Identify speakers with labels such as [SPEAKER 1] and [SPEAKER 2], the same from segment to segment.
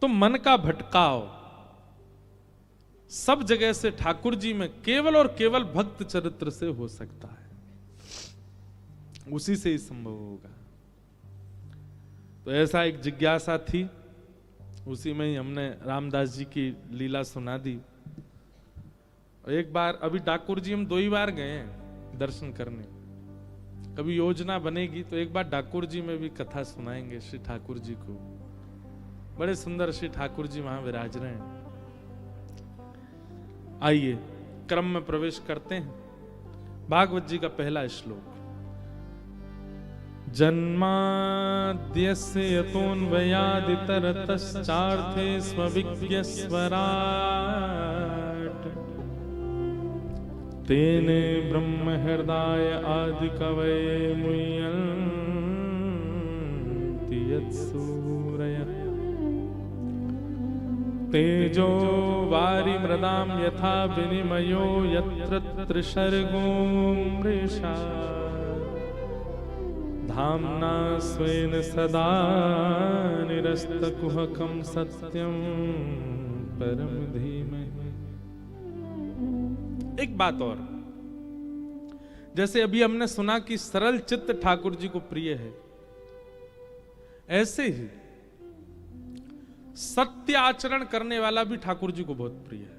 [SPEAKER 1] तो मन का भटकाव सब जगह से ठाकुर जी में केवल और केवल भक्त चरित्र से हो सकता है, उसी से ही संभव होगा। तो ऐसा एक जिज्ञासा थी, उसी में ही हमने रामदास जी की लीला सुना दी। एक बार अभी ठाकुर जी हम 2 ही बार गए हैं दर्शन करने, कभी योजना बनेगी तो एक बार ठाकुर जी में भी कथा सुनाएंगे श्री ठाकुर जी को। बड़े सुंदर श्री ठाकुर जी वहां विराज रहे हैं। आइए क्रम में प्रवेश करते हैं। भागवत जी का पहला श्लोक। जन्माद्यस्य यतोऽन्वयादितरतश्चार्थे स्वविज्ञस्वराट् तेने ब्रह्म हृदय आदि कवये मुह्यन्ति यत्सूरयः तेजो वारि मृदाम यथा विनिमयो यत्र त्रिसर्गो मृषा धाम्ना स्वेन सदा निरस्तकुहकं सत्यं परम धीमहि। एक बात और, जैसे अभी हमने सुना कि सरल चित्त ठाकुर जी को प्रिय है, ऐसे ही सत्य आचरण करने वाला भी ठाकुर जी को बहुत प्रिय है।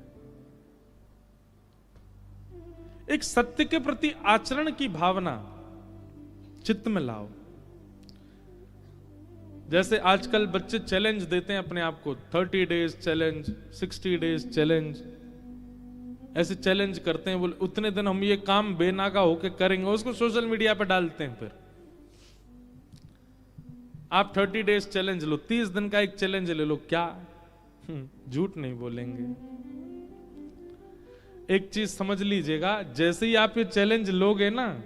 [SPEAKER 1] एक सत्य के प्रति आचरण की भावना चित्त में लाओ। जैसे आजकल बच्चे चैलेंज देते हैं अपने आप को, 30 डेज चैलेंज, 60 डेज चैलेंज, ऐसे चैलेंज करते हैं, बोले उतने दिन हम ये काम बेनागा होके करेंगे, उसको सोशल मीडिया पर डालते हैं। फिर आप 30 डेज चैलेंज लो, 30 दिन का एक चैलेंज ले लो, क्या झूठ नहीं बोलेंगे। एक चीज समझ लीजिएगा, जैसे ही आप ये चैलेंज लोगे ना,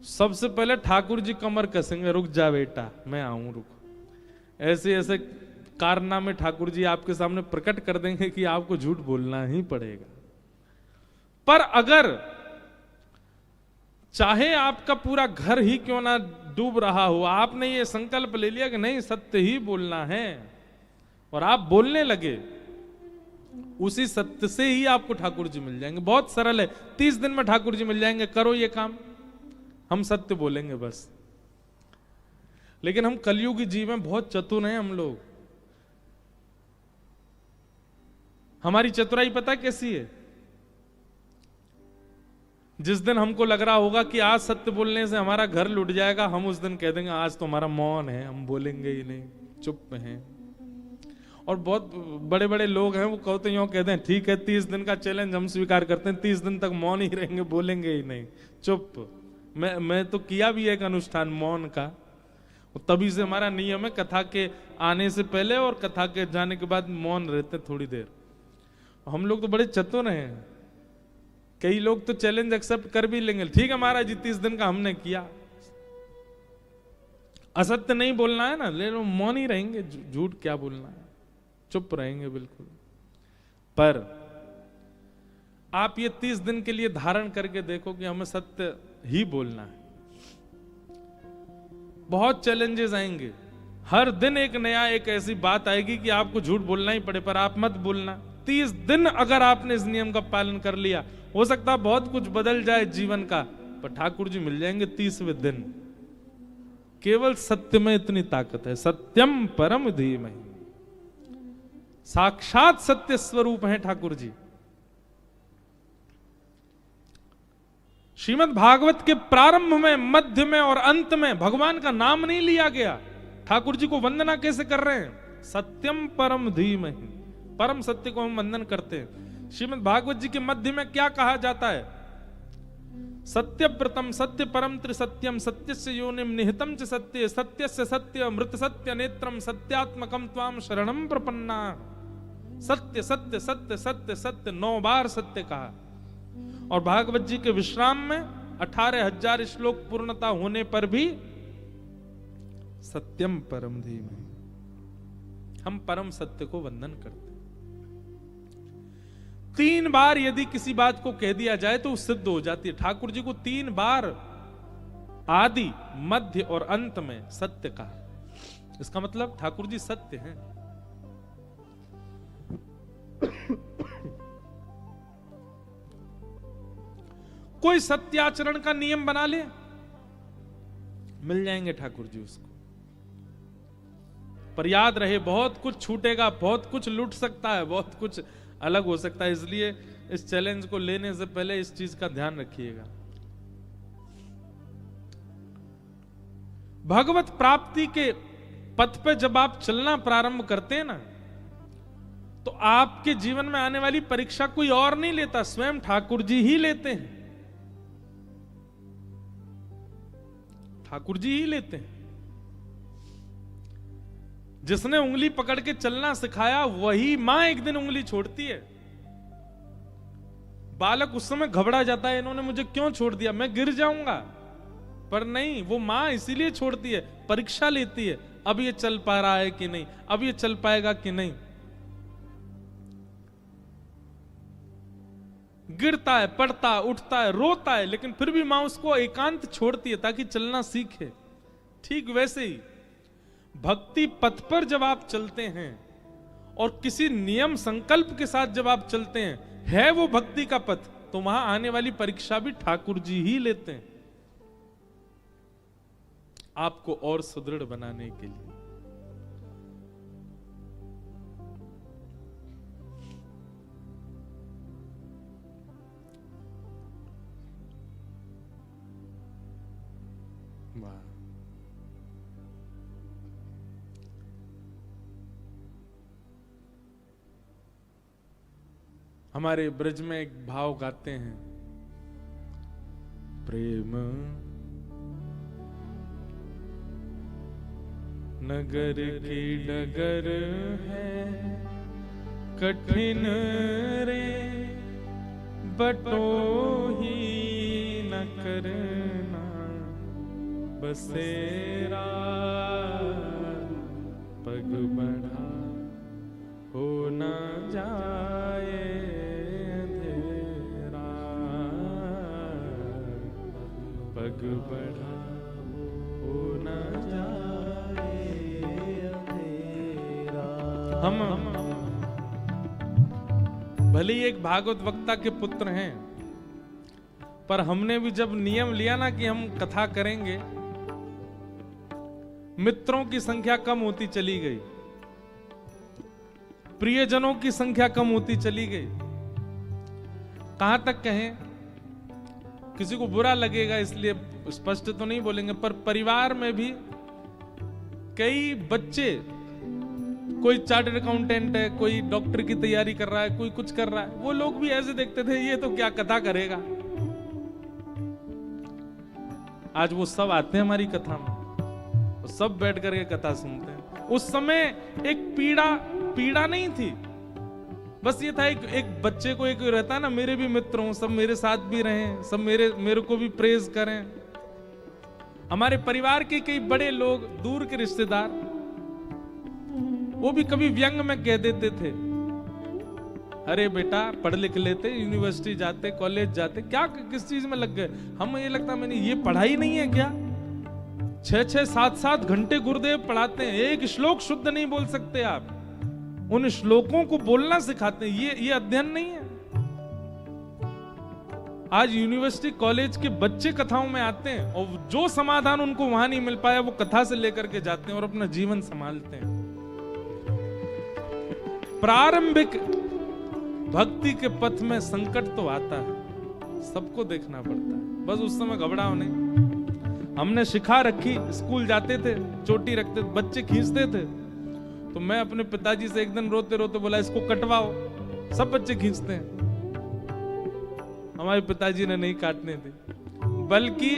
[SPEAKER 1] सबसे पहले ठाकुर जी कमर कसेंगे, रुक जा बेटा मैं आऊं, रुक। ऐसे ऐसे कारनामे ठाकुर जी आपके सामने प्रकट कर देंगे कि आपको झूठ बोलना ही पड़ेगा। पर अगर चाहे आपका पूरा घर ही क्यों ना डूब रहा हो, आपने ये संकल्प ले लिया कि नहीं सत्य ही बोलना है, और आप बोलने लगे, उसी सत्य से ही आपको ठाकुर जी मिल जाएंगे। बहुत सरल है, 30 दिन में ठाकुर जी मिल जाएंगे। करो ये काम, हम सत्य बोलेंगे बस। लेकिन हम कलयुगी जीव में बहुत चतुर हैं हम लोग। हमारी चतुराई पता कैसी है? जिस दिन हमको लग रहा होगा कि आज सत्य बोलने से हमारा घर लुट जाएगा, हम उस दिन कह देंगे आज तो हमारा मौन है, हम बोलेंगे ही नहीं, चुप हैं। और बहुत बड़े बड़े लोग हैं, वो कहते हैं, कहते हैं ठीक है 30 दिन का चैलेंज हम स्वीकार करते हैं, 30 दिन तक मौन ही रहेंगे, बोलेंगे ही नहीं, चुप। मैं तो किया भी एक अनुष्ठान मौन का, तभी से हमारा नियम है कथा के आने से पहले और कथा के जाने के बाद मौन रहते थोड़ी देर। हम लोग तो बड़े चतुर हैं। कई लोग तो चैलेंज एक्सेप्ट कर भी लेंगे, ठीक है महाराज जी 30 दिन का हमने किया, असत्य नहीं बोलना है ना, ले लो, मौन ही रहेंगे, झूठ क्या बोलना है, चुप रहेंगे बिल्कुल। पर आप ये 30 दिन के लिए धारण करके देखो कि हमें सत्य ही बोलना है। बहुत चैलेंजेस आएंगे, हर दिन एक नया एक ऐसी बात आएगी कि आपको झूठ बोलना ही पड़े, पर आप मत बोलना। 30 दिन अगर आपने इस नियम का पालन कर लिया, हो सकता है बहुत कुछ बदल जाए जीवन का, पर ठाकुर जी मिल जाएंगे 30वें दिन। केवल सत्य में इतनी ताकत है, सत्यम परम धीमहि। साक्षात सत्य स्वरूप हैं ठाकुर जी। श्रीमद् भागवत के प्रारंभ में, मध्य में और अंत में भगवान का नाम नहीं लिया गया। ठाकुर जी को वंदना कैसे कर रहे हैं? सत्यम परम धीमहि, परम सत्य को हम वंदन करते हैं। श्रीमद् भागवत जी के मध्य में क्या कहा जाता है? सत्य प्रतम सत्य परम त्रिसत्यम सत्यस्य योनिम निहितम च सत्य सत्यस्य सत्य मृत सत्य नेत्रम सत्यात्मकम त्वाम शरणम प्रपन्ना। सत्य सत्य सत्य सत्य सत्य 9 बार सत्य कहा। और भागवत जी के विश्राम में 18,000 श्लोक पूर्णता होने पर भी सत्यम परम धीमहि, हम परम सत्य को वंदन करते हैं। 3 बार यदि किसी बात को कह दिया जाए तो सिद्ध हो जाती है। ठाकुर जी को 3 बार आदि मध्य और अंत में सत्य कहा। इसका मतलब ठाकुर जी सत्य हैं। कोई सत्याचरण का नियम बना ले, मिल जाएंगे ठाकुर जी उसको। पर याद रहे, बहुत कुछ छूटेगा, बहुत कुछ लूट सकता है, बहुत कुछ अलग हो सकता है। इसलिए इस चैलेंज को लेने से पहले इस चीज का ध्यान रखिएगा। भगवत प्राप्ति के पथ पे जब आप चलना प्रारंभ करते हैं ना, तो आपके जीवन में आने वाली परीक्षा कोई और नहीं लेता, स्वयं ठाकुर जी ही लेते हैं। ठाकुर जी ही लेते हैं। जिसने उंगली पकड़ के चलना सिखाया वही मां एक दिन उंगली छोड़ती है। बालक उस समय घबरा जाता है, इन्होंने मुझे क्यों छोड़ दिया, मैं गिर जाऊंगा। पर नहीं, वो मां इसीलिए छोड़ती है, परीक्षा लेती है, अब ये चल पा रहा है कि नहीं, अब ये चल पाएगा कि नहीं। गिरता है, पड़ता है, उठता है, रोता है, लेकिन फिर भी मां उसको एकांत छोड़ती है ताकि चलना सीखे। ठीक वैसे ही भक्ति पथ पर जब आप चलते हैं और किसी नियम संकल्प के साथ जब आप चलते हैं, है वो भक्ति का पथ, तो वहां आने वाली परीक्षा भी ठाकुर जी ही लेते हैं, आपको और सुदृढ़ बनाने के लिए। वाह, हमारे ब्रज में एक भाव गाते हैं, प्रेम नगर की डगर है कठिन रे, बटोही न करना बसेरा, पग बढ़ा हो न जाए अंधेरा, पग बढ़ा हो न जाए अंधेरा। हम भले ही एक भागवत वक्ता के पुत्र हैं, पर हमने भी जब नियम लिया ना कि हम कथा करेंगे, मित्रों की संख्या कम होती चली गई, प्रियजनों की संख्या कम होती चली गई। कहां तक कहें, किसी को बुरा लगेगा इसलिए स्पष्ट तो नहीं बोलेंगे, पर परिवार में भी कई बच्चे, कोई चार्टर्ड अकाउंटेंट है, कोई डॉक्टर की तैयारी कर रहा है, कोई कुछ कर रहा है, वो लोग भी ऐसे देखते थे ये तो क्या कथा करेगा। आज वो सब आते हैं हमारी कथा में, सब बैठ करके कथा सुनते हैं। उस समय एक पीड़ा नहीं थी, बस ये था एक बच्चे को एक रहता है ना, मेरे भी मित्र हों, सब मेरे साथ भी रहें, सब मेरे को भी प्रेज करें। हमारे परिवार के कई बड़े लोग, दूर के रिश्तेदार, वो भी कभी व्यंग में कह देते थे, अरे बेटा पढ़ लिख लेते, यूनिवर्सिटी जाते, कॉलेज जाते, क्या किस चीज में लग गए। हम ये लगता मैंने ये पढ़ाई नहीं है क्या, 6-6, 7-7 घंटे गुरुदेव पढ़ाते हैं, एक श्लोक शुद्ध नहीं बोल सकते आप, उन श्लोकों को बोलना सिखाते हैं, ये अध्ययन नहीं है। आज यूनिवर्सिटी कॉलेज के बच्चे कथाओं में आते हैं और जो समाधान उनको वहां नहीं मिल पाया वो कथा से लेकर के जाते हैं और अपना जीवन संभालते हैं। प्रारंभिक भक्ति के पथ में संकट तो आता है, सबको देखना पड़ता है, बस उस समय घबराओ नहीं। हमने शिखा रखी, स्कूल जाते थे, चोटी रखते, बच्चे खींचते थे, तो मैं अपने पिताजी से एक दिन रोते रोते बोला इसको कटवाओ, सब बच्चे खींचते हैं। हमारे पिताजी ने नहीं काटने थे, बल्कि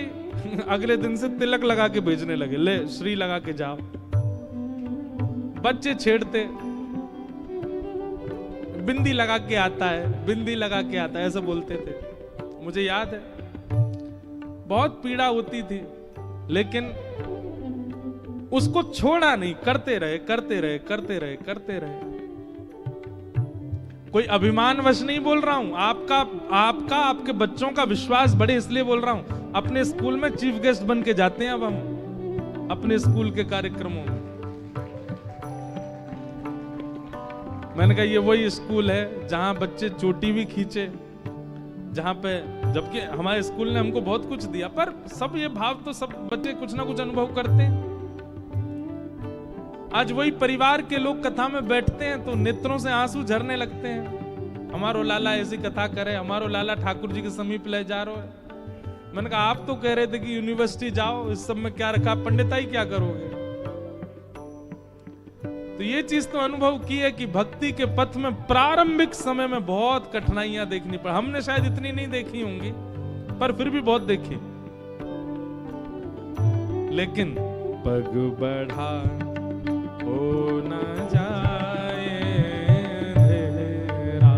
[SPEAKER 1] अगले दिन से तिलक लगा के भेजने लगे, ले श्री लगा के जाओ। बच्चे छेड़ते, बिंदी लगा के आता है, बिंदी लगा के आता है, ऐसा बोलते थे। मुझे याद है बहुत पीड़ा होती थी, लेकिन उसको छोड़ा नहीं, करते रहे करते रहे करते रहे करते रहे। कोई अभिमानवश नहीं बोल रहा हूं, आपका आपके बच्चों का विश्वास बढ़े इसलिए बोल रहा हूं। अपने स्कूल में चीफ गेस्ट बन के जाते हैं अब हम अपने स्कूल के कार्यक्रमों में। मैंने कहा ये वही स्कूल है जहां बच्चे चोटी भी खींचे, जहां पे जबकि हमारे स्कूल ने हमको बहुत कुछ दिया, पर सब ये भाव तो सब बच्चे कुछ ना कुछ अनुभव करते हैं। आज वही परिवार के लोग कथा में बैठते हैं तो नेत्रों से आंसू झरने लगते हैं। हमारो लाला ऐसी कथा करे, हमारो लाला ठाकुर जी के समीप ले जा रहे है। मैंने कहा आप तो कह रहे थे कि यूनिवर्सिटी जाओ, इस सब में क्या रखा, पंडिताई क्या करोगे। तो ये चीज तो अनुभव की है कि भक्ति के पथ में प्रारंभिक समय में बहुत कठिनाइयां देखनी पड़ी। हमने शायद इतनी नहीं देखी होंगी, पर फिर भी बहुत देखी। लेकिन पग बढ़ा हो न जाए अंधेरा,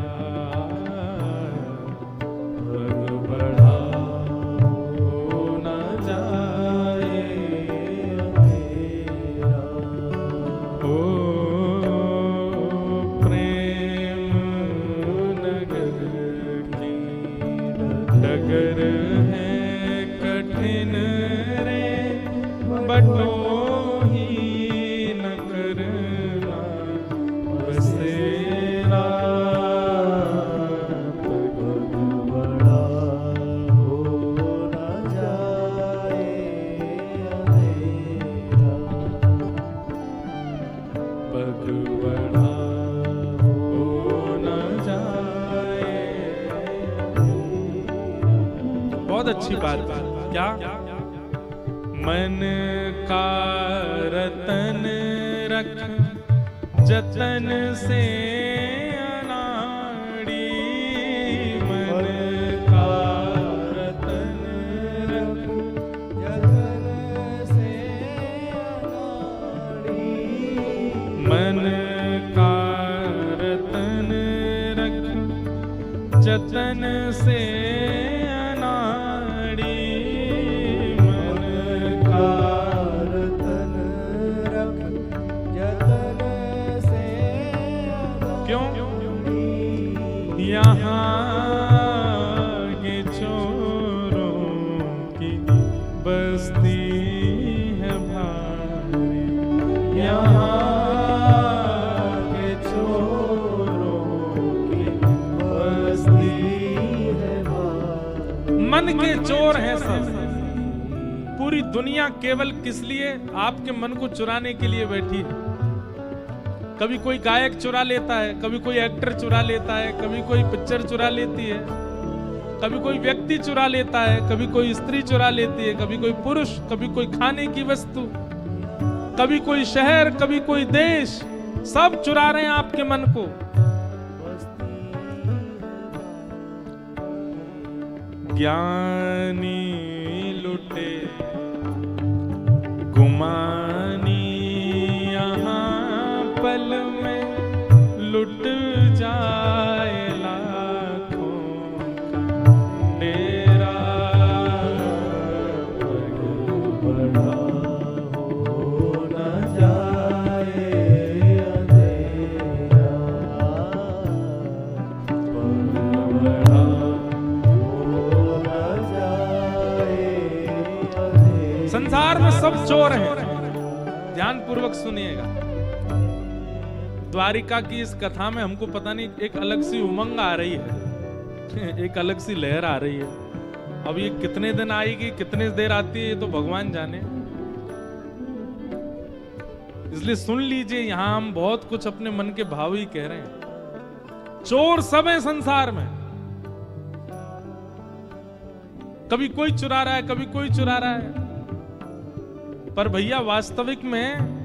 [SPEAKER 1] पग बढ़ा हो न जाए अंधेरा, ओ प्रेम नगर की डगर है कठिन रे, बटो अच्छी बात क्या, मन का रतन रख जतन से अनाड़ी, मन का रतन रख जतन से अनाड़ी, मन का रतन रख जतन से मन के चोर हैं सब। पूरी दुनिया केवल किस लिए? आपके मन को चुराने के लिए बैठी है। कभी कोई गायक चुरा लेता है, कभी कोई एक्टर चुरा लेता है, कभी कोई पिक्चर चुरा लेती है, कभी कोई व्यक्ति चुरा लेता है, कभी कोई स्त्री चुरा लेती है, कभी कोई पुरुष, कभी कोई खाने की वस्तु, कभी कोई शहर, कभी कोई देश, सब चुरा रहे हैं आपके मन को। ज्ञानी लुटे गुमानी यहाँ पल में लुट जाए लाखों का डेरा, बड़ा हो न जाए अंधेरा, बड़ा संसार में सब चोर हैं। ध्यान पूर्वक सुनिएगा। द्वारिका की इस कथा में हमको पता नहीं एक अलग सी उमंग आ रही है, एक अलग सी लहर आ रही है। अब ये कितने दिन आएगी, कितने देर आती है, ये तो भगवान जाने। इसलिए सुन लीजिए, यहां हम बहुत कुछ अपने मन के भाव ही कह रहे हैं। चोर सब है संसार में, कभी कोई चुरा रहा है, कभी कोई चुरा रहा है। पर भैया वास्तविक में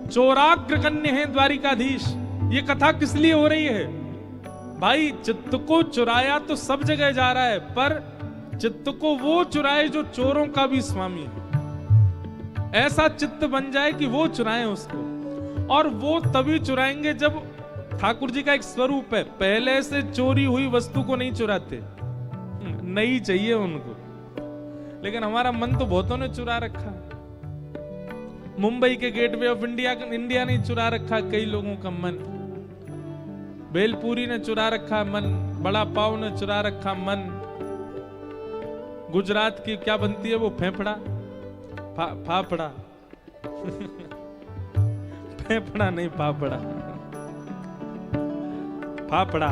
[SPEAKER 1] चोराग्र कन्या है द्वारिकाधीश। ये कथा किस लिए हो रही है भाई? चित्त को चुराया तो सब जगह जा रहा है, पर चित्त को वो चुराए जो चोरों का भी स्वामी है। ऐसा चित्त बन जाए कि वो चुराए उसको, और वो तभी चुराएंगे जब ठाकुर जी का एक स्वरूप है, पहले से चोरी हुई वस्तु को नहीं चुराते, नहीं चाहिए उनको। लेकिन हमारा मन तो बहुतों ने चुरा रखा है। मुंबई के गेटवे ऑफ इंडिया ने चुरा रखा कई लोगों का मन। भेलपुरी ने चुरा रखा मन, बड़ा पाव ने चुरा रखा मन। गुजरात की क्या बनती है वो फेफड़ा, फाफड़ा फेफड़ा नहीं, फाफड़ा, फाफड़ा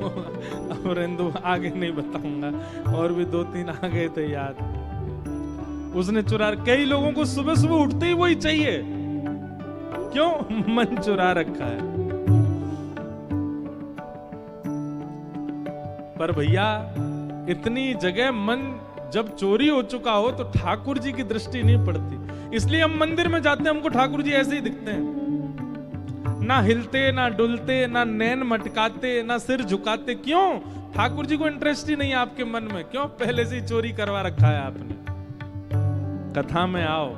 [SPEAKER 1] अब रेंदु आगे नहीं बताऊंगा, और भी 2-3 आ गए थे याद। उसने चुरा, कई लोगों को सुबह सुबह उठते ही वही चाहिए, क्यों? मन चुरा रखा है। पर भैया इतनी जगह मन जब चोरी हो चुका हो तो ठाकुर जी की दृष्टि नहीं पड़ती। इसलिए हम मंदिर में जाते हैं, हमको ठाकुर जी ऐसे ही दिखते हैं, ना हिलते ना डुलते, ना नैन मटकाते, ना सिर झुकाते। क्यों? ठाकुर जी को इंटरेस्ट ही नहीं है आपके मन में। क्यों? पहले से ही चोरी करवा रखा है आपने। कथा में आओ,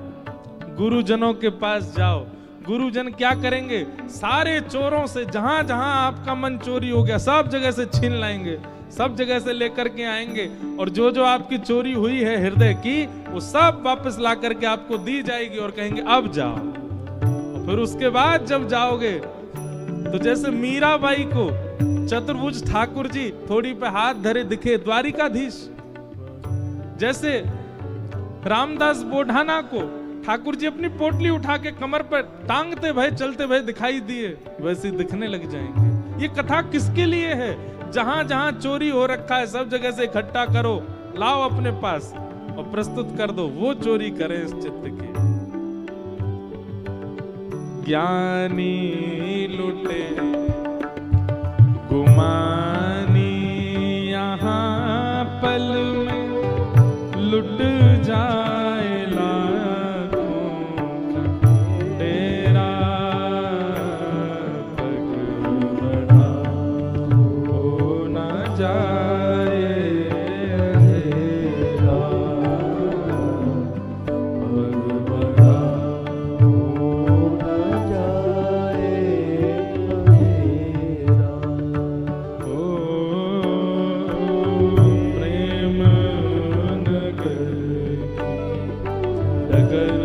[SPEAKER 1] गुरुजनों के पास जाओ, गुरुजन क्या करेंगे? सारे चोरों से जहां जहां आपका मन चोरी हो गया सब जगह से छीन लाएंगे, सब जगह से लेकर के आएंगे, और जो जो आपकी चोरी हुई है हृदय की, वो सब वापस ला करके आपको दी जाएगी और कहेंगे अब जाओ। और फिर उसके बाद जब जाओगे तो जैसे मीराबाई को चतुर्भुज ठाकुर जी थोड़ी पे हाथ धरे दिखे, द्वारिकाधीश, जैसे रामदास बोढ़ाना को ठाकुर जी अपनी पोटली उठा के कमर पर टांगते भय चलते भय दिखाई दिए, वैसे दिखने लग जाएंगे। ये कथा किसके लिए है? जहां जहां चोरी हो रखा है सब जगह से इकट्ठा करो, लाओ अपने पास और प्रस्तुत कर दो, वो चोरी करें इस चित्त की। ज्ञानी लुटे गुमानी यहाँ पल में, लुट जाए लाखों का डेरा, पग बढ़ा हो न जाए अंधेरा, पग बढ़ा हो न जाए अंधेरा। प्रेम नगर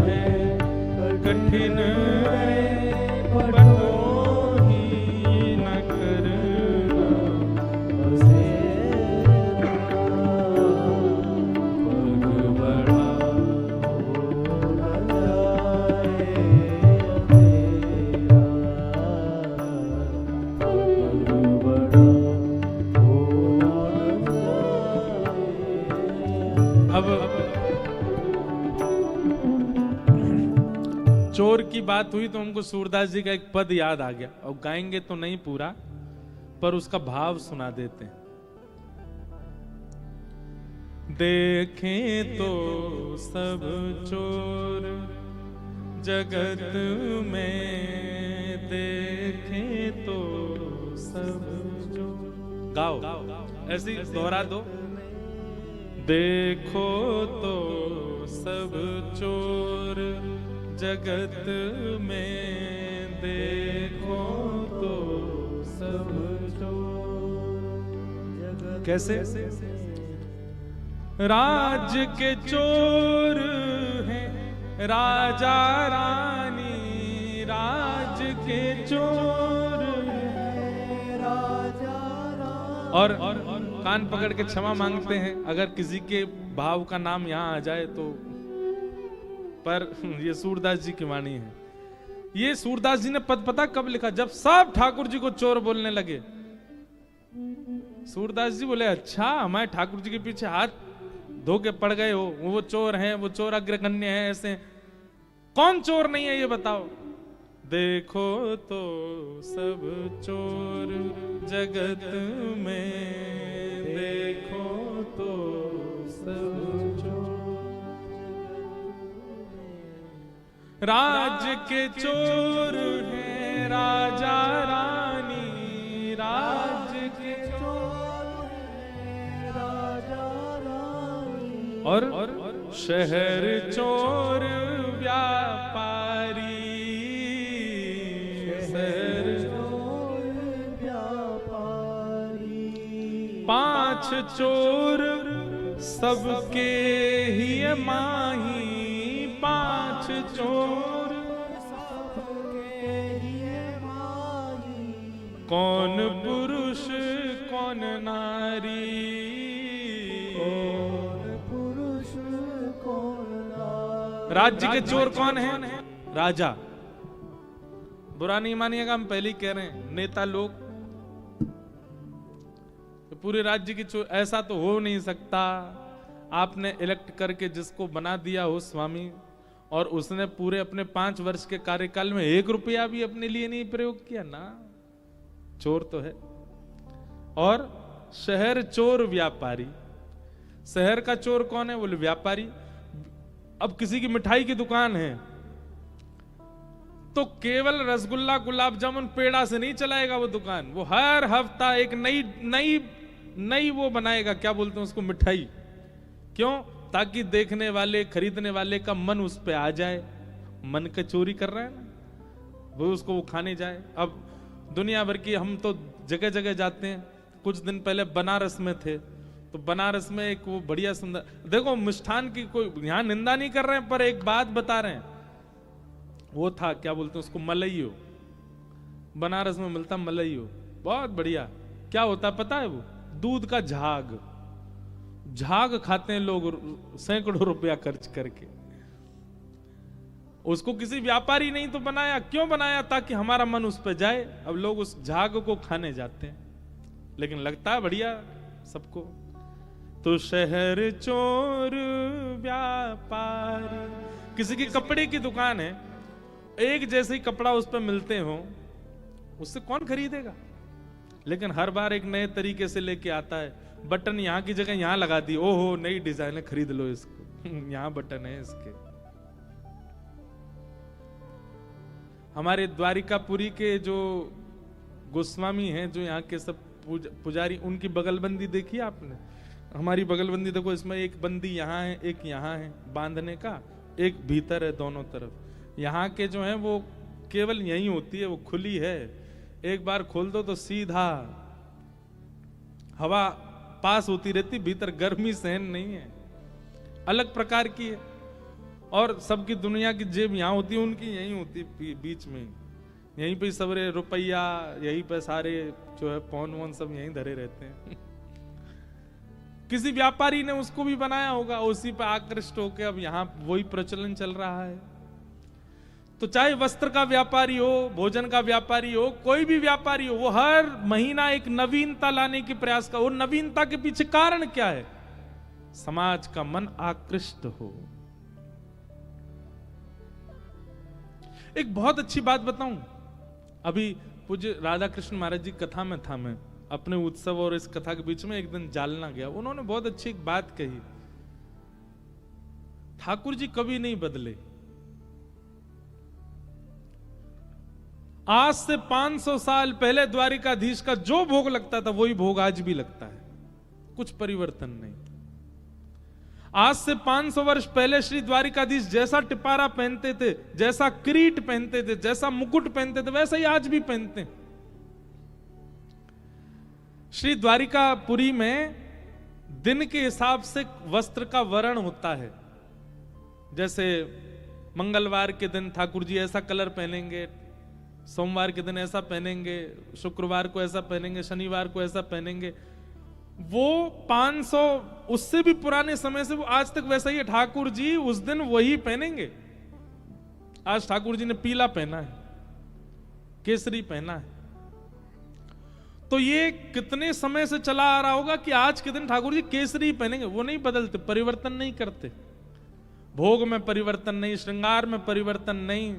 [SPEAKER 1] है कठिन है, बटोही न करना बसेरा, पग बढ़ा हो न जाए अंधेरा, पग बढ़ा हो न जाए। अब चोर की बात हुई तो हमको सूरदास जी का एक पद याद आ गया, और गाएंगे तो नहीं पूरा, पर उसका भाव सुना देते हैं। देखें तो सब चोर जगत में, देखें तो सब चोर। गाओ, ऐसे दोहरा दो। देखो तो सब चोर जगत में, देखो तो सब चोर। कैसे? राज के चोर हैं राजा रानी, राज के चोर हैं राजा रानी। और कान पकड़ के क्षमा मांगते हैं अगर किसी के भाव का नाम यहाँ आ जाए तो, पर ये सूरदास जी की वाणी है। ये सूरदास जी ने पद पता कब लिखा? जब सब ठाकुर जी को चोर बोलने लगे। सूरदास जी बोले अच्छा, हमारे ठाकुर जी के पीछे हाथ धो के पड़ गए हो, वो चोर हैं, वो चोर अग्रगण्य है, ऐसे कौन चोर नहीं है ये बताओ। देखो तो सब चोर जगत में, देखो तो सब चोर। राज के चोर हैं राजा रानी, राज के चोर हैं राजा रानी। और शहर चोर व्यापारी, शहर चोर व्यापारी। पांच चोर सबके ही माही, पांच चोर सबके ही माही। कौन पुरुष कौन नारी, कौन पुरुष कौन नारी। राज्य के चोर कौन है? राजा। बुरा नहीं मानिएगा, हम पहले ही कह रहे हैं, नेता लोग पूरे राज्य की ऐसा तो हो नहीं सकता। आपने इलेक्ट करके जिसको बना दिया हो स्वामी, और उसने पूरे अपने 5 वर्ष के कार्यकाल में 1 रुपया भी अपने लिए नहीं प्रयोग किया ना, चोर तो है। और शहर चोर व्यापारी, शहर का चोर कौन है? बोले व्यापारी। अब किसी की मिठाई की दुकान है तो केवल रसगुल्ला गुलाब जामुन पेड़ा से नहीं चलाएगा वो दुकान, वो हर हफ्ता एक नई नई नई वो बनाएगा, क्या बोलते हैं उसको, मिठाई। क्यों? ताकि देखने वाले खरीदने वाले का मन उस पे आ जाए। मन का चोरी कर रहा है ना, वो उसको वो खाने जाए। अब दुनिया भर की हम तो जगह जगह जाते हैं। कुछ दिन पहले बनारस में थे, तो बनारस में एक वो बढ़िया सुंदर, देखो मिष्ठान की कोई यहां निंदा नहीं कर रहे हैं, पर एक बात बता रहे हैं। वो था, क्या बोलते हैं उसको, मलइयो। बनारस में मिलता मलइयो, बहुत बढ़िया। क्या होता पता है? वो दूध का झाग, झाग खाते हैं लोग सैकड़ों रुपया खर्च करके। उसको किसी व्यापारी नहीं तो बनाया, क्यों बनाया? ताकि हमारा मन उस पर जाए। अब लोग उस झाग को खाने जाते हैं, लेकिन लगता है बढ़िया सबको। तो शहर चोर व्यापारी, किसी की कपड़े की दुकान है, एक जैसे ही कपड़ा उस पर मिलते हो, उससे कौन खरीदेगा? लेकिन हर बार एक नए तरीके से लेके आता है। बटन यहां की जगह यहां लगा दी, ओहो नई डिजाइन है, खरीद लो इसको। यहां बटन है इसके। हमारे द्वारिकापुरी के जो गोस्वामी हैं, जो यहाँ के सब पुजारी, उनकी बगलबंदी देखी आपने? हमारी बगलबंदी देखो, इसमें एक बंदी यहाँ है, एक यहाँ है बांधने का, एक भीतर है, दोनों तरफ। यहाँ के जो है वो केवल यही होती है, वो खुली है। एक बार खोल दो तो सीधा हवा पास होती रहती, भीतर गर्मी सहन नहीं है, अलग प्रकार की है। और सबकी दुनिया की जेब यहाँ होती है, उनकी यहीं होती है बीच में, यहीं पे सवरे रुपया, यहीं पे सारे जो है पौन वौन सब यहीं धरे रहते हैं। किसी व्यापारी ने उसको भी बनाया होगा, उसी पे आकृष्ट होकर अब यहाँ वही प्रचलन चल रहा है। तो चाहे वस्त्र का व्यापारी हो, भोजन का व्यापारी हो, कोई भी व्यापारी हो, वो हर महीना एक नवीनता लाने की प्रयास का। वो नवीनता के पीछे कारण क्या है? समाज का मन आकृष्ट हो। एक बहुत अच्छी बात बताऊं, अभी पूज्य राधा कृष्ण महाराज जी कथा में था, मैं अपने उत्सव और इस कथा के बीच में एक दिन जालना गया। उन्होंने बहुत अच्छी एक बात कही, ठाकुर जी कभी नहीं बदले। आज से 500 साल पहले द्वारिकाधीश का जो भोग लगता था वही भोग आज भी लगता है, कुछ परिवर्तन नहीं। आज से 500 वर्ष पहले श्री द्वारिकाधीश जैसा टिपारा पहनते थे, जैसा किरीट पहनते थे, जैसा मुकुट पहनते थे, वैसा ही आज भी पहनते हैं। श्री द्वारिकापुरी में दिन के हिसाब से वस्त्र का वर्ण होता है। जैसे मंगलवार के दिन ठाकुर जी ऐसा कलर पहनेंगे, सोमवार के दिन ऐसा पहनेंगे, शुक्रवार को ऐसा पहनेंगे, शनिवार को ऐसा पहनेंगे। वो 500 उससे भी पुराने समय से वो आज तक वैसा ही है। ठाकुर जी उस दिन वही पहनेंगे। आज ठाकुर जी ने पीला पहना है, केसरी पहना है, तो ये कितने समय से चला आ रहा होगा कि आज के दिन ठाकुर जी केसरी पहनेंगे। वो नहीं बदलते, परिवर्तन नहीं करते। भोग में परिवर्तन नहीं, श्रृंगार में परिवर्तन नहीं,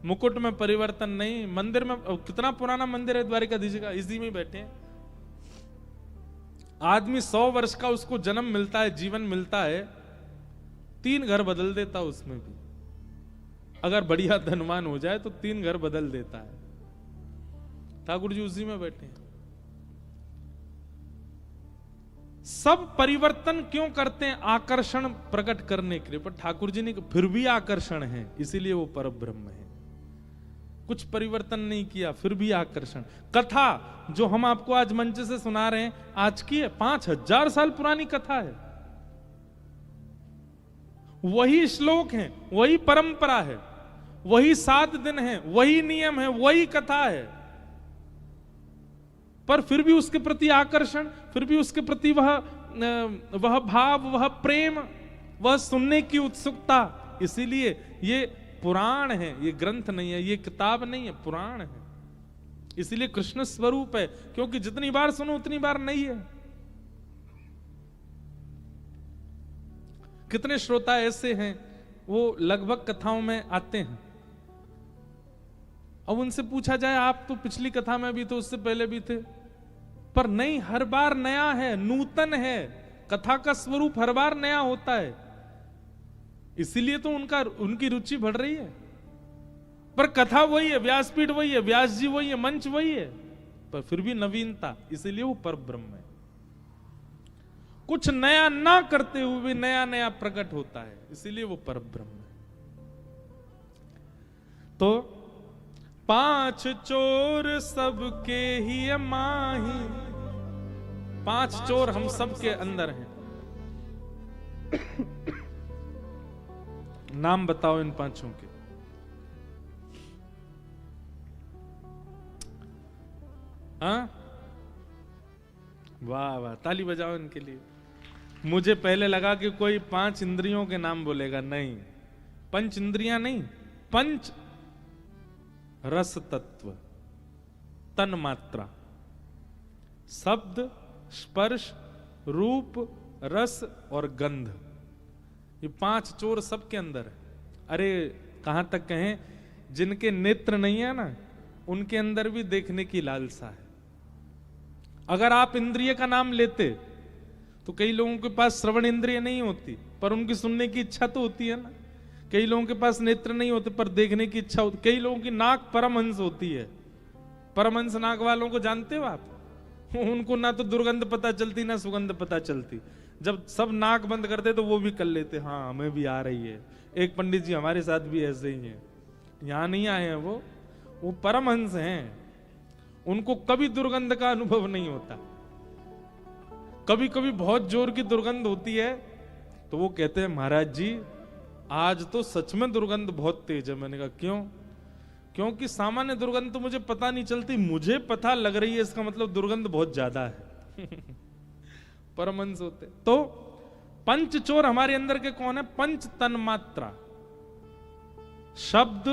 [SPEAKER 1] मुकुट में परिवर्तन नहीं। मंदिर में कितना पुराना मंदिर है द्वारिकाधीश का, इसी में बैठे हैं। आदमी 100 वर्ष का उसको जन्म मिलता है, जीवन मिलता है, 3 घर बदल देता उसमें भी। अगर बढ़िया धनवान हो जाए तो 3 घर बदल देता है। ठाकुर जी उसी में बैठे हैं। सब परिवर्तन क्यों करते हैं? आकर्षण प्रकट करने के लिए। पर ठाकुर जी ने फिर भी आकर्षण है, इसीलिए वो परब्रह्म है। कुछ परिवर्तन नहीं किया, फिर भी आकर्षण। कथा जो हम आपको आज मंच से सुना रहे हैं, आज की है, 5000 साल पुरानी कथा है। वही श्लोक हैं, वही परंपरा है, वही 7 दिन है, वही नियम है, वही कथा है, पर फिर भी उसके प्रति आकर्षण, फिर भी उसके प्रति वह भाव, वह प्रेम, वह सुनने की उत्सुकता। इसीलिए ये पुराण है, ये ग्रंथ नहीं है, ये किताब नहीं है, पुराण है। इसीलिए कृष्ण स्वरूप है, क्योंकि जितनी बार सुनो उतनी बार नहीं है। कितने श्रोता ऐसे हैं वो लगभग कथाओं में आते हैं, अब उनसे पूछा जाए आप तो पिछली कथा में भी थे, उससे पहले भी थे, पर नहीं, हर बार नया है, नूतन है। कथा का स्वरूप हर बार नया होता है, इसीलिए तो उनकी रुचि बढ़ रही है। पर कथा वही है, व्यासपीठ वही है, व्यास जी वही है, मंच वही है, पर फिर भी नवीनता, इसीलिए वो परब्रह्म है। कुछ नया ना करते हुए भी नया नया प्रकट होता है, इसीलिए वो परब्रह्म है। तो 5 चोर सबके ही माही, 5 चोर हम सबके अंदर हैं। नाम बताओ इन 5 के। हाँ, वाह वाह, ताली बजाओ इनके लिए। मुझे पहले लगा कि कोई 5 इंद्रियों के नाम बोलेगा, नहीं, 5 इंद्रियां नहीं, 5 रस तत्व, तन मात्रा, शब्द, स्पर्श, रूप, रस और गंध, ये 5 चोर सबके अंदर है। अरे कहां तक कहें, जिनके नेत्र नहीं है ना, उनके अंदर भी देखने की लालसा है। अगर आप इंद्रिय का नाम लेते तो कई लोगों के पास श्रवण इंद्रिय नहीं होती, पर उनकी सुनने की इच्छा तो होती है ना। कई लोगों के पास नेत्र नहीं होते, पर देखने की इच्छा होती। कई लोगों की नाक परमहंस होती है। परमहंस नाक वालों को जानते हो आप? उनको ना तो दुर्गंध पता चलती ना सुगंध पता चलती। जब सब नाक बंद करते तो वो भी कर लेते, हाँ हमें भी आ रही है। एक पंडित जी हमारे साथ भी ऐसे ही हैं, यहां नहीं आए हैं, वो परमहंस हैं, उनको कभी दुर्गंध का अनुभव नहीं होता। कभी कभी बहुत जोर की दुर्गंध होती है तो वो कहते हैं महाराज जी आज तो सच में दुर्गंध बहुत तेज है। मैंने कहा क्यों? क्योंकि सामान्य दुर्गंध तो मुझे पता नहीं चलती, मुझे पता लग रही है, इसका मतलब दुर्गंध बहुत ज्यादा है। परमहंस होते। तो 5 चोर हमारे अंदर के कौन है? 5 तन्मात्रा, शब्द,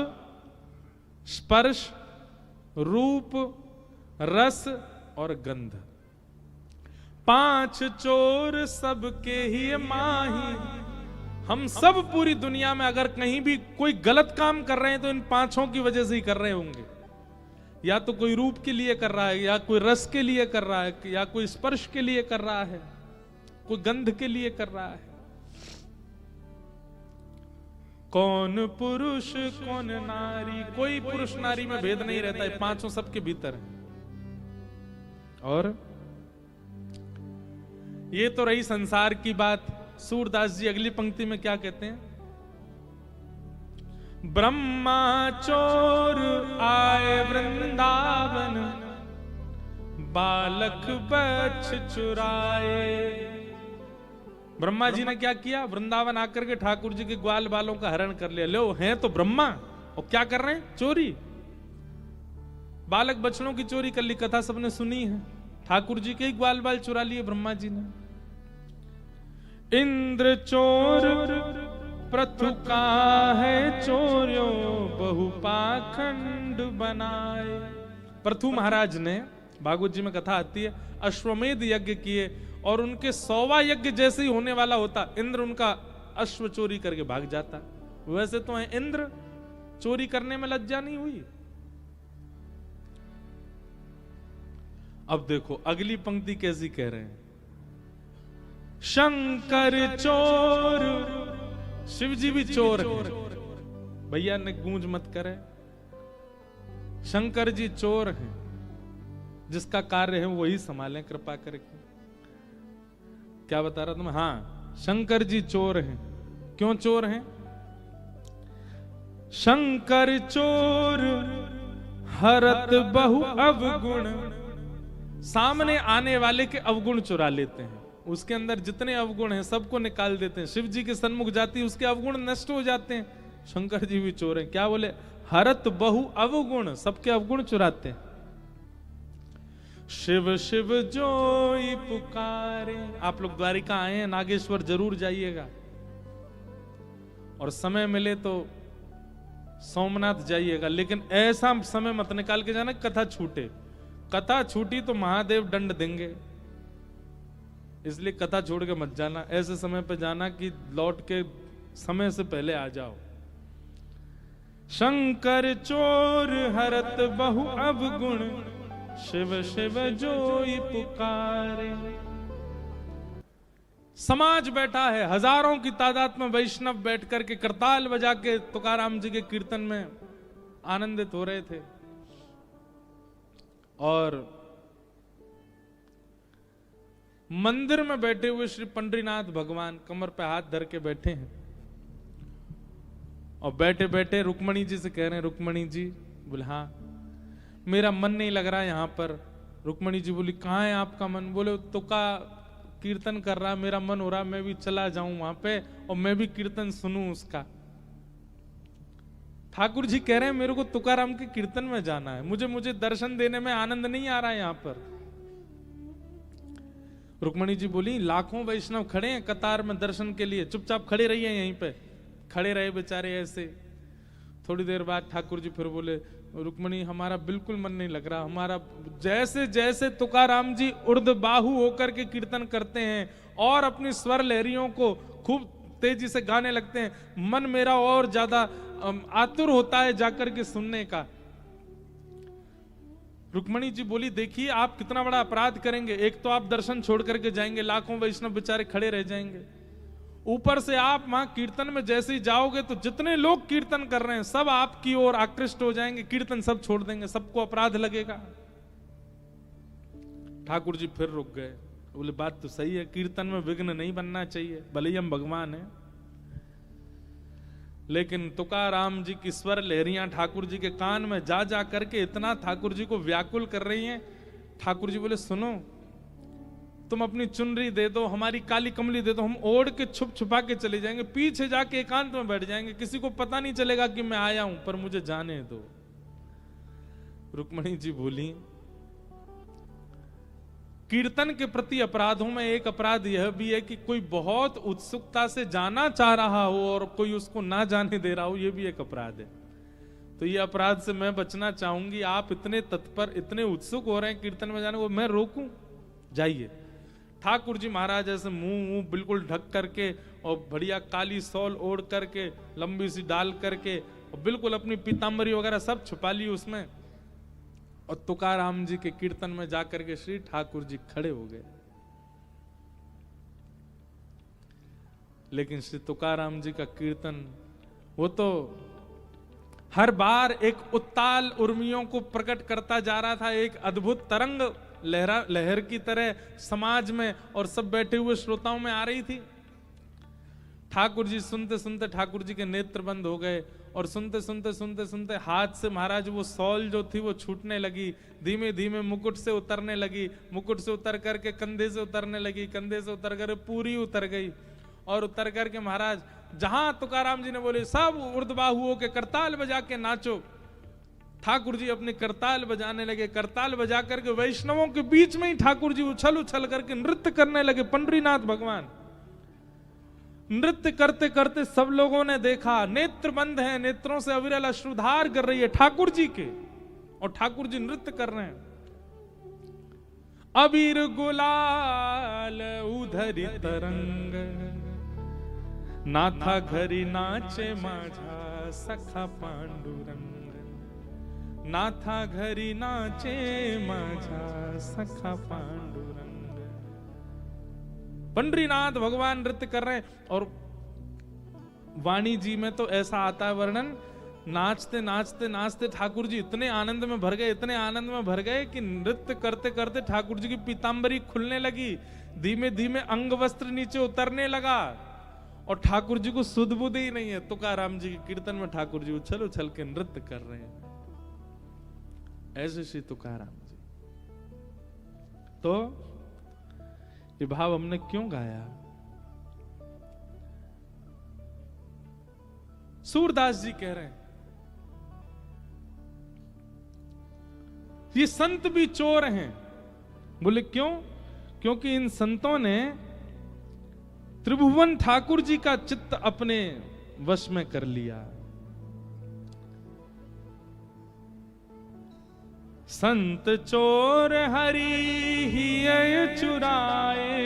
[SPEAKER 1] स्पर्श, रूप, रस और गंध। 5 चोर सबके ही माही। हम सब पूरी दुनिया में अगर कहीं भी कोई गलत काम कर रहे हैं तो इन 5 की वजह से ही कर रहे होंगे। या तो कोई रूप के लिए कर रहा है, या कोई रस के लिए कर रहा है, या कोई स्पर्श के लिए कर रहा है, कोई गंध के लिए कर रहा है। कौन पुरुष कौन नारी, कोई पुरुष नारी में भेद नहीं रहता है, 5 सबके भीतर है। और ये तो रही संसार की बात। सूरदास जी अगली पंक्ति में क्या कहते हैं? ब्रह्मा चोर आए वृंदावन, बालक बच्छ चुराए। ब्रह्मा जी ने क्या किया? वृंदावन आकर के ठाकुर जी के ग्वाल बालों का हरण कर लिया। लो हैं तो ब्रह्मा, और क्या कर रहे हैं? चोरी। बालक बछड़ों की चोरी कर ली, कथा सबने सुनी है। ठाकुर जी के ही ग्वाल बाल चुरा लिए ब्रह्मा जी ने। इंद्र चोर पृथु का है चोर्यो, बहु पाखंड बनाए। पृथु महाराज ने, भागवत जी में कथा आती है, अश्वमेध यज्ञ किए और उनके 100वां यज्ञ जैसे ही होने वाला होता, इंद्र उनका अश्व चोरी करके भाग जाता। वैसे तो है इंद्र, चोरी करने में लज्जा नहीं हुई। अब देखो अगली पंक्ति कैसी कह रहे हैं? शंकर चोर, शिव जी भी चोर हैं। भैया ने गूंज मत करे, शंकर जी चोर हैं। जिसका कार्य है वही संभालें कृपा करके। क्या बता रहा तुम? हाँ, शंकर जी चोर हैं। क्यों चोर हैं? शंकर चोर हरत बहु अवगुण, सामने आने वाले के अवगुण चुरा लेते हैं। उसके अंदर जितने अवगुण हैं सबको निकाल देते हैं। शिव जी के सन्मुख जाती उसके अवगुण नष्ट हो जाते हैं। शंकर जी भी चोर हैं। क्या बोले? हरत बहु अवगुण, सबके अवगुण चुराते हैं। शिव शिव जोई पुकारे। आप लोग द्वारिका आए हैं, नागेश्वर जरूर जाइएगा, और समय मिले तो सोमनाथ जाइएगा। लेकिन ऐसा समय मत निकाल के जाना कथा छूटे। कथा छूटी तो महादेव दंड देंगे। इसलिए कथा छोड़ के मत जाना, ऐसे समय पे जाना कि लौट के समय से पहले आ जाओ। शंकर चोर हरत बहु अवगुण, शिव शिव जोई पुकारे। समाज बैठा है, हजारों की तादाद में वैष्णव बैठ करके करताल बजा के तुकाराम जी के कीर्तन में आनंदित हो रहे थे। और मंदिर में बैठे हुए श्री पंडरीनाथ भगवान कमर पे हाथ धर के बैठे हैं, और बैठे बैठे रुक्मणी जी से कह रहे हैं, रुक्मणी जी। बोले हाँ, मेरा मन नहीं लग रहा यहां पर। रुक्मणी जी बोली, कहाँ है आपका मन? बोले, तुका कीर्तन कर रहा, मेरा मन हो रहा मैं भी चला जाऊं वहां पे और मैं भी कीर्तन सुनूं उसका। ठाकुर जी कह रहे हैं, मेरे को तुकाराम के कीर्तन में जाना है, मुझे दर्शन देने में आनंद नहीं आ रहा है यहां पर। रुक्मणी जी बोली, लाखों वैष्णव खड़े हैं कतार में दर्शन के लिए, चुपचाप खड़े रहिए यहीं पे। खड़े रहे बेचारे ऐसे। थोड़ी देर बाद ठाकुर जी फिर बोले, रुक्मणी हमारा बिल्कुल मन नहीं लग रहा, हमारा जैसे जैसे तुकाराम जी उर्ध बाहु होकर के कीर्तन करते हैं और अपनी स्वर लहरियों को खूब तेजी से गाने लगते हैं, मन मेरा और ज्यादा आतुर होता है जाकर के सुनने का। रुक्मणी जी बोली, देखिए आप कितना बड़ा अपराध करेंगे, एक तो आप दर्शन छोड़ करके जाएंगे, लाखों वैष्णव बेचारे खड़े रह जाएंगे, ऊपर से आप वहां कीर्तन में जैसे ही जाओगे तो जितने लोग कीर्तन कर रहे हैं सब आपकी ओर आकृष्ट हो जाएंगे, कीर्तन सब छोड़ देंगे, सबको अपराध लगेगा। ठाकुर जी फिर रुक गए, बोले बात तो सही है, कीर्तन में विघ्न नहीं बनना चाहिए, भले ही हम भगवान हैं। लेकिन तुकाराम जी की स्वर लहरियां ठाकुर जी के कान में जा जा करके इतना ठाकुर जी को व्याकुल कर रही हैं। ठाकुर जी बोले, सुनो, तुम अपनी चुनरी दे दो, हमारी काली कमली दे दो, हम ओढ़ के छुप छुपा के चले जाएंगे, पीछे जाके एकांत में बैठ जाएंगे, किसी को पता नहीं चलेगा कि मैं आया हूं, पर मुझे जाने दो। रुक्मणी जी बोली, कीर्तन के प्रति अपराधों में एक अपराध यह भी है कि कोई बहुत उत्सुकता से जाना चाह रहा हो और कोई उसको ना जाने दे रहा हो, यह भी एक अपराध है। तो ये अपराध से मैं बचना चाहूंगी। आप इतने तत्पर, इतने उत्सुक हो रहे हैं कीर्तन में जाने को, मैं रोकूं? जाइए। ठाकुर जी महाराज ऐसे मुंह बिल्कुल ढक करके और बढ़िया काली सॉल ओढ़ करके, लंबी सी डाल करके, और बिल्कुल अपनी पीतांबरी वगैरह सब छुपा ली उसमें, और तुकाराम जी के कीर्तन में जाकर के श्री ठाकुर जी खड़े हो गए। लेकिन श्री तुकाराम जी का कीर्तन वो तो हर बार एक उत्ताल उर्मियों को प्रकट करता जा रहा था, एक अद्भुत तरंग लहर की तरह समाज में और सब बैठे हुए श्रोताओं में आ रही थी। ठाकुर जी सुनते सुनते ठाकुर जी के नेत्र बंद हो गए, और सुनते सुनते हाथ से महाराज वो सॉल जो थी वो छूटने लगी, धीमे धीमे मुकुट से उतरने लगी, मुकुट से उतर करके कंधे से उतरने लगी, कंधे से उतर कर पूरी उतर गई, और उतर करके महाराज जहां तुकाराम जी ने बोले सब ऊर्ध्वबाहु के करताल बजा के नाचो, ठाकुर जी अपने करताल बजाने लगे। करताल बजा करके वैष्णवों के बीच में ही ठाकुर जी उछल उछल करके नृत्य करने लगे। पंडरीनाथ भगवान नृत्य करते करते सब लोगों ने देखा, नेत्र बंद हैं, नेत्रों से अविरल अश्रुधार कर रही है ठाकुर जी के, और ठाकुर जी नृत्य कर रहे हैं। अबीर गुलाल उधरी तरंग, नाथा घरी नाचे माझा सखा पांडुरंग, नाथा घरी नाचे माझा सखा पांडुरंग। पंडरीनाथ भगवान नृत्य कर रहे हैं, और वाणी जी में तो ऐसा आता है वर्णन, नाचते नाचते नाचते ठाकुर जी इतने आनंद में भर गए, इतने आनंद में भर गए कि नृत्य करते करते ठाकुर जी की पीतांबरी खुलने लगी, धीमे धीमे अंग वस्त्र नीचे उतरने लगा, और ठाकुर जी को सुध बुध ही नहीं है। तुकाराम जी के कीर्तन में ठाकुर जी उछल उछल के नृत्य कर रहे हैं। ऐसे श्री तुकाराम जी। तो ये भाव हमने क्यों गाया? सूरदास जी कह रहे हैं ये संत भी चोर हैं। बोले क्यों? क्योंकि इन संतों ने त्रिभुवन ठाकुर जी का चित्त अपने वश में कर लिया। संत चोर हरि ही चुराए,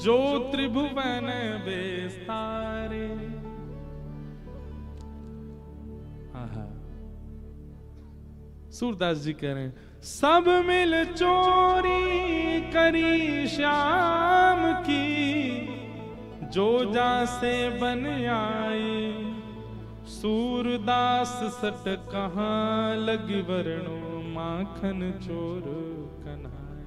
[SPEAKER 1] जो त्रिभुवन बेस्तारे। सूरदास जी कह रहे हैं, सब मिल चोरी करी श्याम की, जो जा से बन आए, सूरदास सट कहाँ लगी वरणो, माखन चोर कन्हाए।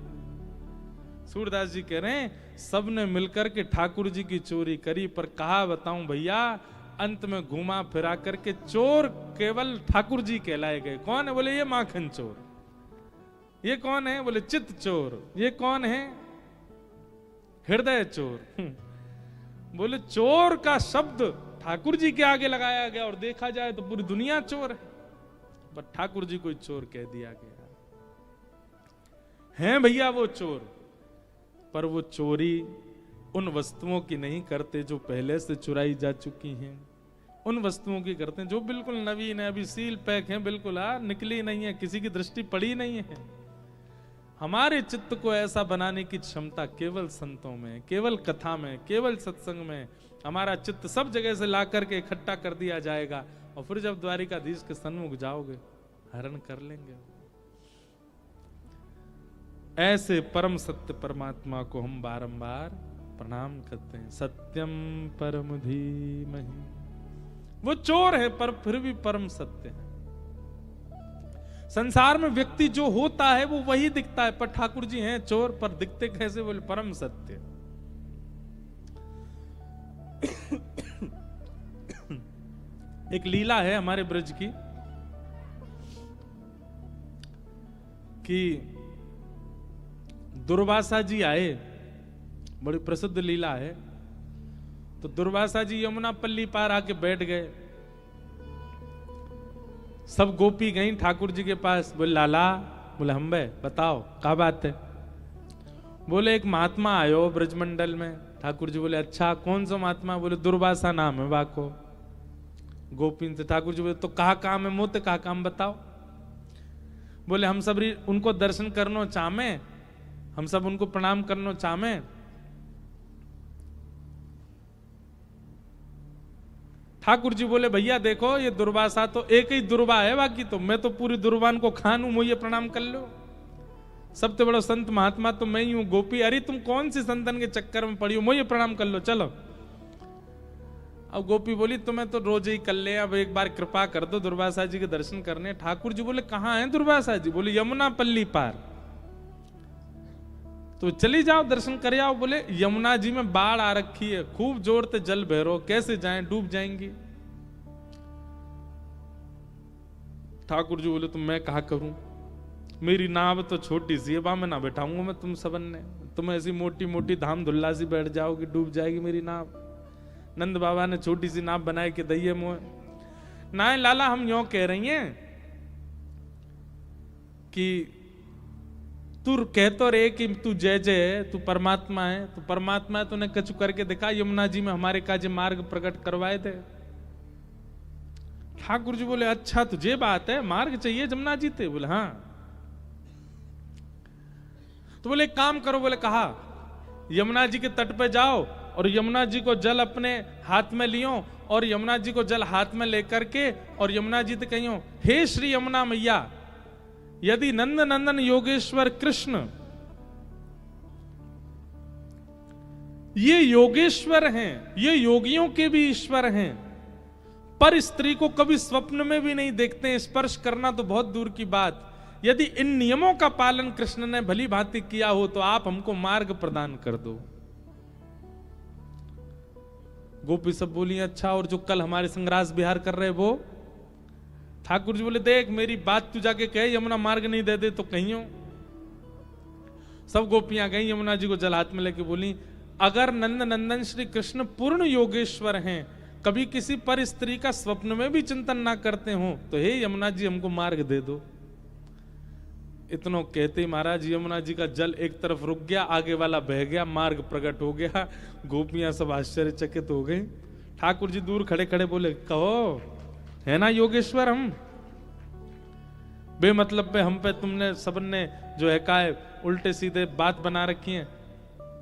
[SPEAKER 1] सूरदास जी कह रहे हैं, सबने मिलकर के ठाकुर जी की चोरी करी, पर कहा बताऊं भैया, अंत में घुमा फिरा करके चोर केवल ठाकुर जी कहलाए गए। कौन है? बोले ये माखन चोर। ये कौन है? बोले चित्त चोर। ये कौन है? हृदय चोर। बोले चोर का शब्द ठाकुर जी के आगे लगाया गया, और देखा जाए तो पूरी दुनिया चोर है, पर ठाकुर जी को चोर कह दिया गया। हैं भैया वो चोर, पर वो चोरी उन वस्तुओं की नहीं करते जो पहले से चुराई जा चुकी हैं। उन वस्तुओं की करते हैं जो बिल्कुल नवीन है, अभी सील पैक है, बिल्कुल निकली नहीं है, किसी की दृष्टि पड़ी नहीं है। हमारे चित्त को ऐसा बनाने की क्षमता केवल संतों में, केवल कथा में, केवल सत्संग में। हमारा चित्त सब जगह से ला करके इकट्ठा कर दिया जाएगा, और फिर जब द्वारिकाधीश के सन्मुख जाओगे, हरण कर लेंगे। ऐसे परम सत्य परमात्मा को हम बारंबार प्रणाम करते हैं। सत्यम परम धीमहि। वो चोर है पर फिर भी परम सत्य है। संसार में व्यक्ति जो होता है वो वही दिखता है, पर ठाकुर जी हैं चोर, पर दिखते कैसे? बोले परम सत्य। एक लीला है हमारे ब्रज की कि दुर्वासा जी आए, बड़ी प्रसिद्ध लीला है। तो दुर्वासा जी यमुना पल्ली पार आके बैठ गए। सब गोपी गई ठाकुर जी के पास। बोले लाला, बोले हम बे बताओ क्या बात है? बोले एक महात्मा आयो ब्रजमंडल में। ठाकुर जी बोले अच्छा कौन सा महात्मा? बोले दुर्वासा नाम है वाको। गोपी से ठाकुर जी बोले तो कहा काम है? मोते कहा काम बताओ। बोले हम सब उनको दर्शन करनो चाहे, हम सब उनको प्रणाम करनो चाहे। ठाकुर जी बोले भैया देखो ये दुर्वासा तो एक ही दुर्वा है, बाकी तो मैं तो पूरी दुर्वान को खान हूं, मुझे प्रणाम कर लो। सबसे बड़ा संत महात्मा तो मैं ही हूं। गोपी अरे तुम कौन सी संतन के चक्कर में पड़ी हो, मुझे प्रणाम कर लो चलो। अब गोपी बोली तुम्हें तो रोज ही कर ले, अब एक बार कृपा कर दो दुर्वासा जी के दर्शन करने। ठाकुर जी बोले कहां है दुर्वासा जी? बोले यमुना पल्ली पार। तो चली जाओ दर्शन कर आओ। बोले यमुना जी में बाढ़ आ रखी है, खूब जोर से जल बहरो, कैसे जाएं, डूब जाएंगी। ठाकुर जी बोले तो मैं कहा करूं, मेरी नाव तो छोटी सी है, मैं ना बैठाऊंगा मैं तुम सबन ने। तुम ऐसी मोटी मोटी धाम धुल्ला सी बैठ जाओगी, डूब जाएगी मेरी नाव। नंद बाबा ने छोटी सी नाव बनाए के दइए मोह ना। लाला हम यूं कह रही हैं कि तू कहतो रे कि तू जय जय, तू परमात्मा है, तू परमात्मा है, तूने कछु करके दिखा यमुना जी में हमारे काजे मार्ग प्रकट करवाए थे। ठाकुर जी बोले अच्छा तुझे बात है, मार्ग चाहिए यमुना जी थे? बोले हाँ। तो बोले एक काम करो। बोले कहा यमुना जी के तट पे जाओ और यमुना जी को जल अपने हाथ में लियो, और यमुना जी को जल हाथ में लेकर के और यमुना जी से कहियो हे श्री यमुना मैया, यदि नंद नंदन योगेश्वर कृष्ण ये योगेश्वर हैं, ये योगियों के भी ईश्वर हैं, पर स्त्री को कभी स्वप्न में भी नहीं देखते हैं, स्पर्श करना तो बहुत दूर की बात। यदि इन नियमों का पालन कृष्ण ने भली भांति किया हो तो आप हमको मार्ग प्रदान कर दो। गोपी सब बोली अच्छा, और जो कल हमारे संग रास विहार कर रहे वो? ठाकुर जी बोले देख मेरी बात तू जाके कहे, यमुना मार्ग नहीं दे दे तो कहियो। सब गोपियां गई यमुना जी को जल हाथ में लेके बोली अगर नंद नंदन श्री कृष्ण पूर्ण योगेश्वर हैं, कभी किसी पर स्त्री का स्वप्न में भी चिंतन ना करते हो, तो हे यमुना जी हमको मार्ग दे दो। इतनो कहते ही महाराज यमुना जी का जल एक तरफ रुक गया, आगे वाला बह गया, मार्ग प्रकट हो गया। गोपियां सब आश्चर्यचकित हो गई। ठाकुर जी दूर खड़े खड़े बोले कहो है ना योगेश्वर हम? बेमतलब पे हम पे तुमने सबने जो है का उल्टे सीधे बात बना रखी है।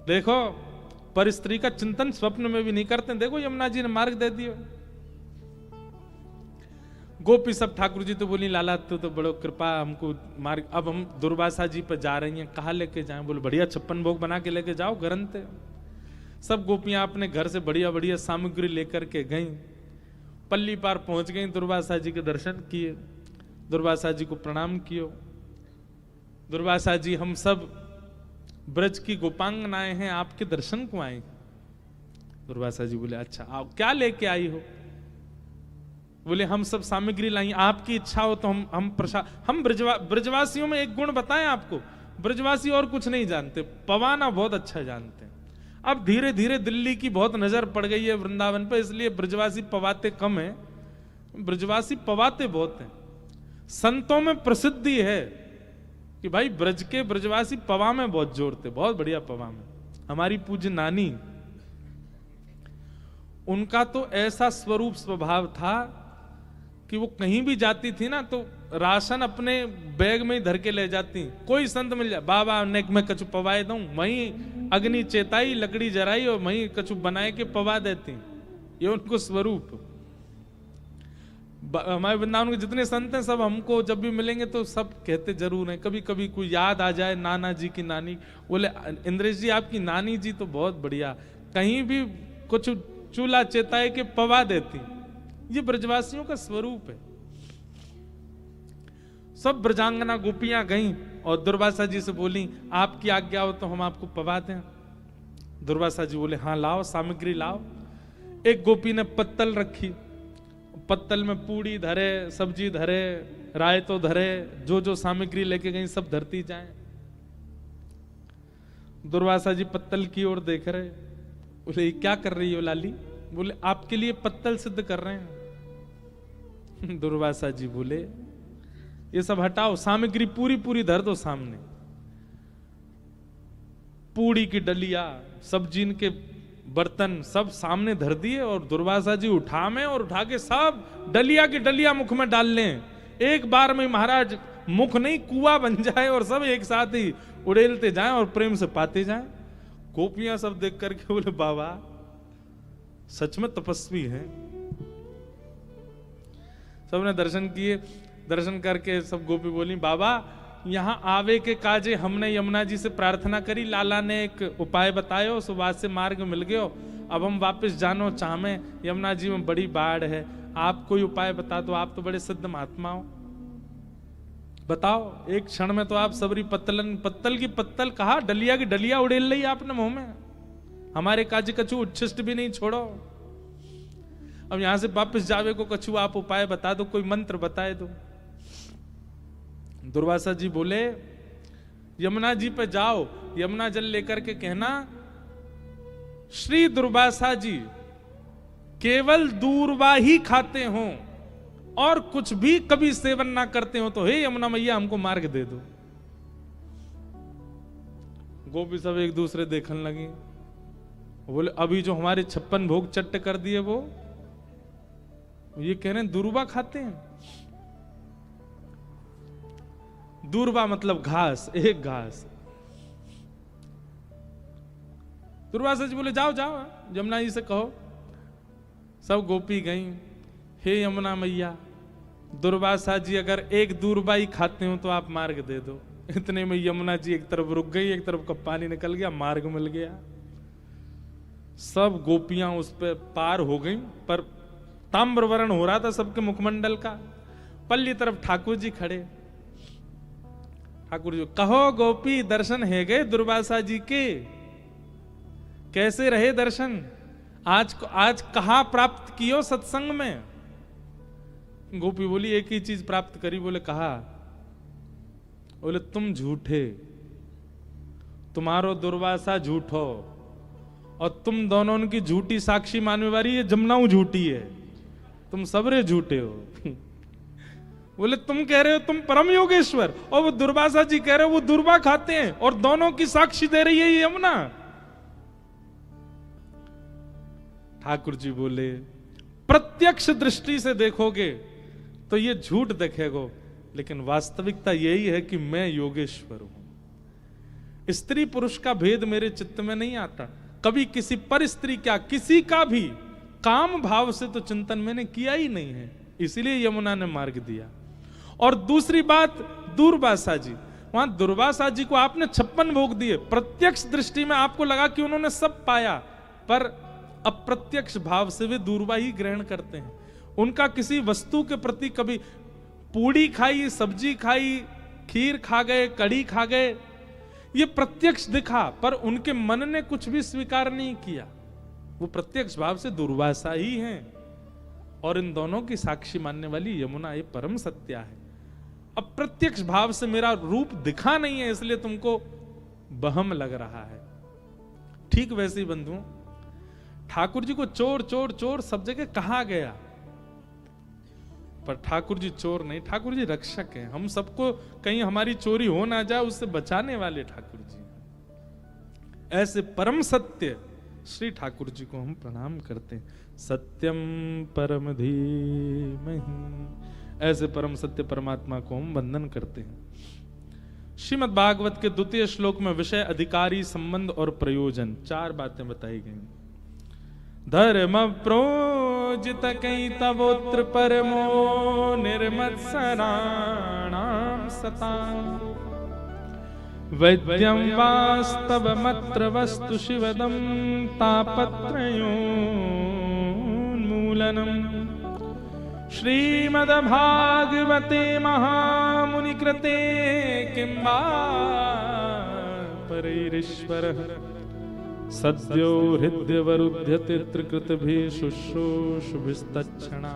[SPEAKER 1] देखो पर स्त्री का चिंतन स्वप्न में भी नहीं करते। देखो यमुना जी ने मार्ग दे दिया। गोपी सब ठाकुर जी तो बोली लाला तो बड़ो कृपा हमको मार्ग। अब हम दुर्वासा जी पर जा रही हैं, कहाँ लेके जाएं? बोले बढ़िया 56 भोग बना के लेके जाओ ग्रंथ। सब गोपियां अपने घर से बढ़िया बढ़िया सामग्री लेकर के गईं। पल्ली पार पहुंच गईं, दुर्वासा जी के दर्शन किए, दुर्वासा जी को प्रणाम कियो। दुर्वासा जी हम सब ब्रज की गोपांगनाएं हैं, आपके दर्शन को आए। दुर्वासा जी बोले अच्छा आओ, क्या लेके आई हो? बोले हम सब सामग्री लाई, आपकी इच्छा हो तो हम ब्रजवासियों में एक गुण बताएं आपको, ब्रजवासी और कुछ नहीं जानते, पवाना बहुत अच्छा जानते हैं। अब धीरे धीरे दिल्ली की बहुत नजर पड़ गई है वृंदावन पे, इसलिए ब्रजवासी पवाते कम है, ब्रजवासी पवाते बहुत हैं। संतों में प्रसिद्धि है कि भाई ब्रज के ब्रजवासी पवा में बहुत जोड़ते, बहुत बढ़िया पवा में। हमारी पूज्य नानी, उनका तो ऐसा स्वरूप स्वभाव था कि वो कहीं भी जाती थी ना तो राशन अपने बैग में ही धर के ले जाती। कोई संत मिल जाए, बाबा नेक में कछु पवाए दूं, वहीं अग्नि चेताई, लकड़ी जराई और वहीं कछु बनाए के पवा देती। ये उनको स्वरूप। हमारे वृंदावन के जितने संत हैं सब हमको जब भी मिलेंगे तो सब कहते जरूर हैं, कभी कभी कोई याद आ जाए नाना जी की नानी, बोले इंद्रेश जी आपकी नानी जी तो बहुत बढ़िया, कहीं भी कुछ चूल्हा चेताए के पवा देती। ये ब्रजवासियों का स्वरूप है। सब ब्रजांगना गोपियां गईं और दुर्वासा जी से बोली आपकी आज्ञा हो तो हम आपको पवा दें। दुर्वासा जी बोले हाँ लाओ, सामग्री लाओ। एक गोपी ने पत्तल रखी, पत्तल में पूड़ी धरे, सब्जी धरे, रायतो धरे, जो जो सामग्री लेके गई सब धरती जाए। दुर्वासा जी पत्तल की ओर देख रहे, बोले क्या कर रही हो लाली? बोले आपके लिए पत्तल सिद्ध कर रहे हैं। दुर्वासा जी बोले ये सब हटाओ, सामग्री पूरी पूरी धर दो सामने। पूड़ी की डलिया, सब्जी के बर्तन सब सामने धर दिए और दुर्वासा जी उठा में और उठा के सब डलिया की डलिया मुख में डाल लें। एक बार में महाराज मुख नहीं कुआं बन जाए और सब एक साथ ही उड़ेलते जाएं और प्रेम से पाते जाएं। गोपियां सब देख करके बोले बाबा सच में तपस्वी हैं। सबने दर्शन किए, दर्शन करके सब गोपी बोली बाबा यहाँ आवे के काजे हमने यमुना जी से प्रार्थना करी, लाला ने एक उपाय बतायो, सुबह से मार्ग मिल गयो, अब हम वापस जानो चाहमे, यमुना जी में बड़ी बाढ़ है, आप कोई उपाय बता दो, आप तो बड़े सिद्ध महात्मा हो, बताओ। एक क्षण में तो आप सबरी पत्तल की पत्तल कहा, डलिया की डलिया उड़ेल ली आपने मुंह में। हमारे काज कछु उच्छिष्ट भी नहीं छोड़ो। अब यहां से वापस जावे को कछु आप उपाय बता दो, कोई मंत्र बताए दो। दुर्वासा जी बोले यमुना जी पे जाओ, यमुना जल लेकर के कहना श्री दुर्वासा जी केवल दूरवा ही खाते हो और कुछ भी कभी सेवन ना करते हो, तो हे यमुना मैया हमको मार्ग दे दो। गोपी सब एक दूसरे देखने लगे, बोले अभी जो हमारे 56 भोग चट्ट कर दिए वो ये कह रहे हैं दूरवा खाते हैं। दूरबा मतलब घास, एक घास। दुर्वासा जी बोले जाओ जाओ यमुना जी से कहो। सब गोपी गई, हे यमुना मैया दुर्वासा जी अगर एक दूरबा ही खाते हो तो आप मार्ग दे दो। इतने में यमुना जी एक तरफ रुक गई, एक तरफ का पानी निकल गया, मार्ग मिल गया। सब गोपियां उस पर पार हो गई, पर ताम्रवर्ण हो रहा था सबके मुखमंडल का। पल्ली तरफ ठाकुर जी खड़े। ठाकुर जी कहो गोपी दर्शन है गए दुर्वासा जी के, कैसे रहे दर्शन? आज कहां प्राप्त कियो सत्संग में? गोपी बोली एक ही चीज प्राप्त करी। बोले कहा? बोले तुम झूठे, तुम्हारो दुर्वासा झूठो और तुम दोनों की झूठी साक्षी मानने वाली ये जमुनाऊ झूठी है, तुम सबरे झूठे हो। बोले तुम कह रहे हो तुम परम योगेश्वर और वो दुर्वासा जी कह रहे हो वो दुर्वा खाते हैं और दोनों की साक्षी दे रही है ये यमुना। ठाकुर जी बोले प्रत्यक्ष दृष्टि से देखोगे तो ये झूठ दिखेगो, लेकिन वास्तविकता यही है कि मैं योगेश्वर हूं। स्त्री पुरुष का भेद मेरे चित्त में नहीं आता। कभी किसी पर स्त्री क्या, किसी का भी काम भाव से तो चिंतन मैंने किया ही नहीं है, इसीलिए यमुना ने मार्ग दिया। और दूसरी बात, दूर्वासा जी, वहां दुर्वासा जी को आपने 56 भोग दिए, प्रत्यक्ष दृष्टि में आपको लगा कि उन्होंने सब पाया, पर अप्रत्यक्ष भाव से वे दूर्वा ही ग्रहण करते हैं। उनका किसी वस्तु के प्रति कभी पूड़ी खाई, सब्जी खाई, खीर खा गए, कड़ी खा गए, ये प्रत्यक्ष दिखा, पर उनके मन ने कुछ भी स्वीकार नहीं किया। वो प्रत्यक्ष भाव से दुर्वासा ही हैं। और इन दोनों की साक्षी मानने वाली यमुना, ये परम सत्या है। अप्रत्यक्ष भाव से मेरा रूप दिखा नहीं है, इसलिए तुमको बहम लग रहा है। ठीक वैसे ही बंधुओं, ठाकुर जी को चोर चोर चोर सब जगह कहा गया, पर ठाकुर जी चोर नहीं, ठाकुर जी रक्षक हैं। हम सबको कहीं हमारी चोरी हो ना जाए उससे बचाने वाले ठाकुर जी। ऐसे परम सत्य श्री ठाकुर जी को हम प्रणाम करते हैं। सत्यम परम धीमहि, ऐसे परम सत्य परमात्मा को हम वंदन करते हैं। श्रीमद् भागवत के 2 श्लोक में विषय, अधिकारी, संबंध और प्रयोजन, 4 बातें बताई गई। धर्म प्रोजित कई तवोत्र परमो निर्मत्सराणाम सता, वैद्यम वास्तवमत्र वस्तु शिवदम तापत्रयोन्मूलनम, श्रीमद्भागवते महामुनि कृते किंबा परैरीश्वरः सद्यो हृदयवरुध्यते त्रिकृतभिः शुश्रूषुभिस्तच्छणा।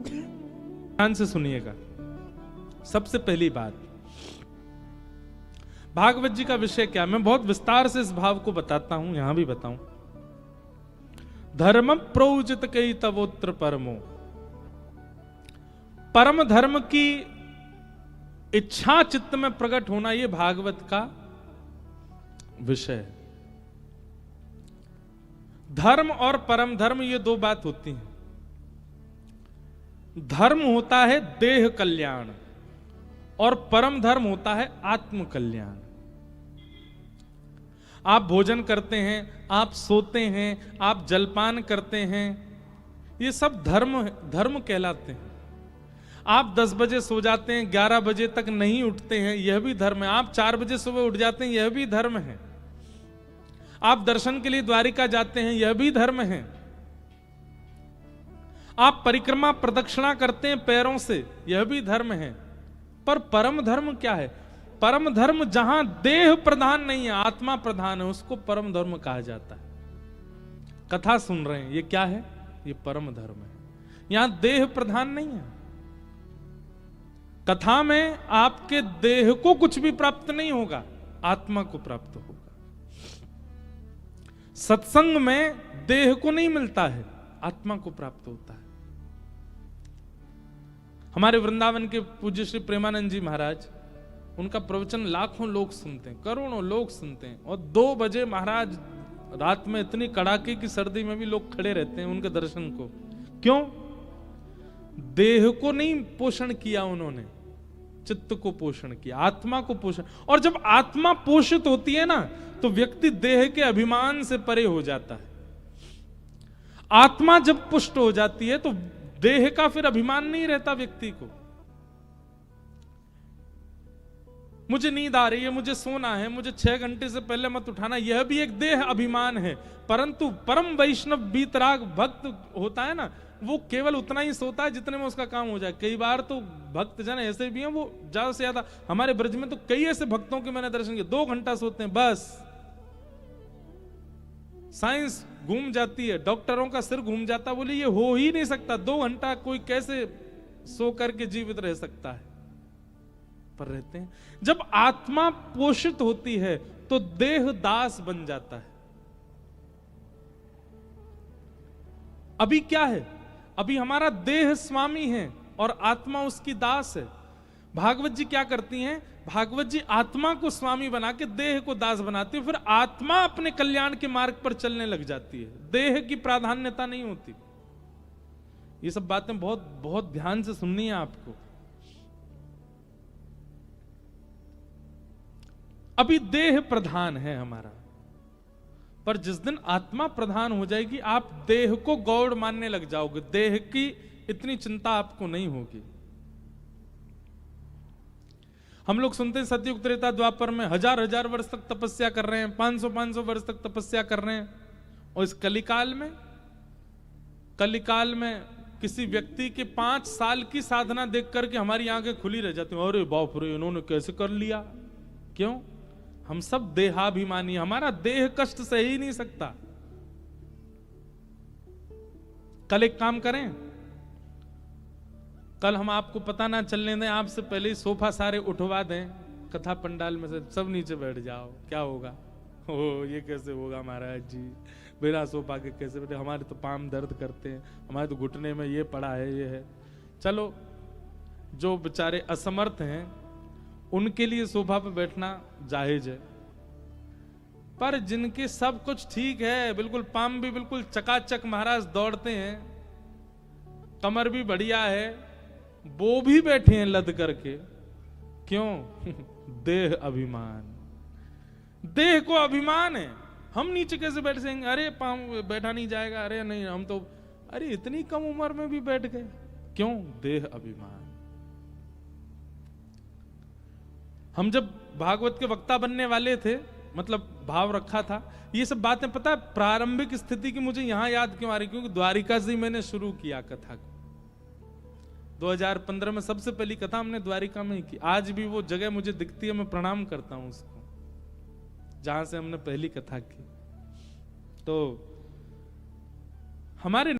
[SPEAKER 1] ध्यान से सुनिएगा। सबसे पहली बात, भागवत जी का विषय क्या, मैं बहुत विस्तार से इस भाव को बताता हूं, यहां भी बताऊं। धर्म प्रोजित कई तवोत्र परमो, परम धर्म की इच्छा चित्त में प्रकट होना, यह भागवत का विषय है। धर्म और परम धर्म, ये 2 बात होती हैं। धर्म होता है देह कल्याण और परम धर्म होता है आत्म कल्याण। आप भोजन करते हैं, आप सोते हैं, आप जलपान करते हैं, ये सब धर्म कहलाते हैं। आप 10 बजे सो जाते हैं, 11 बजे तक नहीं उठते हैं, यह भी धर्म है। आप 4 बजे सुबह उठ जाते हैं, यह भी धर्म है। आप दर्शन के लिए द्वारिका जाते हैं, यह भी धर्म है। आप परिक्रमा प्रदक्षिणा करते हैं पैरों से, यह भी धर्म है। पर परम धर्म क्या है? परम धर्म जहां देह प्रधान नहीं है, आत्मा प्रधान है, उसको परम धर्म कहा जाता है। कथा सुन रहे हैं, ये क्या है? ये परम धर्म है। यहां देह प्रधान नहीं है। कथा में आपके देह को कुछ भी प्राप्त नहीं होगा, आत्मा को प्राप्त होगा। सत्संग में देह को नहीं मिलता है, आत्मा को प्राप्त होता है। हमारे वृंदावन के पूज्य श्री प्रेमानंद जी महाराज, उनका प्रवचन लाखों लोग सुनते हैं, करोड़ों लोग सुनते हैं। और 2 बजे महाराज रात में इतनी कड़ाके की सर्दी में भी लोग खड़े रहते हैं उनके दर्शन को। क्यों? देह को नहीं पोषण किया उन्होंने, चित्त को पोषण किया, आत्मा को पोषण। और जब आत्मा पोषित होती है ना, तो व्यक्ति देह के अभिमान से परे हो जाता है। आत्मा जब पुष्ट हो जाती है तो देह का फिर अभिमान नहीं रहता व्यक्ति को। मुझे नींद आ रही है, मुझे सोना है, मुझे 6 घंटे से पहले मत उठाना, यह भी एक देह अभिमान है। परंतु परम वैष्णव वीतराग भक्त होता है ना, वो केवल उतना ही सोता है जितने में उसका काम हो जाए। कई बार तो भक्त जन ऐसे भी हैं, वो ज्यादा से ज्यादा, हमारे ब्रज में तो कई ऐसे भक्तों के मैंने दर्शन किए, 2 घंटा सोते हैं बस। साइंस घूम जाती है, डॉक्टरों का सिर घूम जाता, बोले ये हो ही नहीं सकता, 2 घंटा कोई कैसे सो करके जीवित रह सकता है? पर रहते हैं। जब आत्मा पोषित होती है तो देह दास बन जाता है। अभी क्या है? अभी हमारा देह स्वामी है और आत्मा उसकी दास है। भागवत जी क्या करती हैं? भागवत जी आत्मा को स्वामी बना के देह को दास बनाती है, फिर आत्मा अपने कल्याण के मार्ग पर चलने लग जाती है। देह की प्राधान्यता नहीं होती। ये सब बातें बहुत बहुत ध्यान से सुननी है आपको। अभी देह प्रधान है हमारा, पर जिस दिन आत्मा प्रधान हो जाएगी आप देह को गौड़ मानने लग जाओगे, देह की इतनी चिंता आपको नहीं होगी। हम लोग सुनते हैं सतयुग त्रेता द्वापर में हजार हजार वर्ष तक तपस्या कर रहे हैं, 500 वर्ष तक तपस्या कर रहे हैं, और इस कलिकाल में किसी व्यक्ति के 5 साल की साधना देख करके हमारी आंखें खुली रह जाती हैं, अरे बाप रे इन्होंने कैसे कर लिया। क्यों? हम सब देहाभिमानी, हमारा देह कष्ट सह ही नहीं सकता। कल एक काम करें, कल हम आपको पता ना चलने दें, आपसे पहले ही सोफा सारे उठवा दें कथा पंडाल में से, सब नीचे बैठ जाओ, क्या होगा? ओ ये कैसे होगा महाराज जी, बिना सोफा के कैसे बैठे, हमारे तो पाम दर्द करते हैं, हमारे तो घुटने में ये पड़ा है, ये है। चलो जो बेचारे असमर्थ हैं उनके लिए सोफा पे बैठना जायज है, पर जिनके सब कुछ ठीक है, बिल्कुल पाम भी बिल्कुल चकाचक महाराज दौड़ते हैं, कमर भी बढ़िया है, वो भी बैठे हैं लद करके। क्यों? देह अभिमान, देह को अभिमान है, हम नीचे कैसे बैठ जाएंगे, अरे पाम बैठा नहीं जाएगा, अरे नहीं हम तो, अरे इतनी कम उम्र में भी बैठ गए। क्यों? देह अभिमान। हम जब भागवत के वक्ता बनने वाले थे, मतलब भाव रखा था, ये सब बातें पता है प्रारंभिक स्थिति की मुझे यहां याद क्यों आ रही, क्योंकि द्वारिका से ही मैंने शुरू किया कथा को। 2015 में सबसे पहली कथा हमने द्वारिका में ही की। आज भी वो जगह मुझे दिखती है, मैं प्रणाम करता हूं उसको, जहां से हमने पहली कथा की। तो हमारे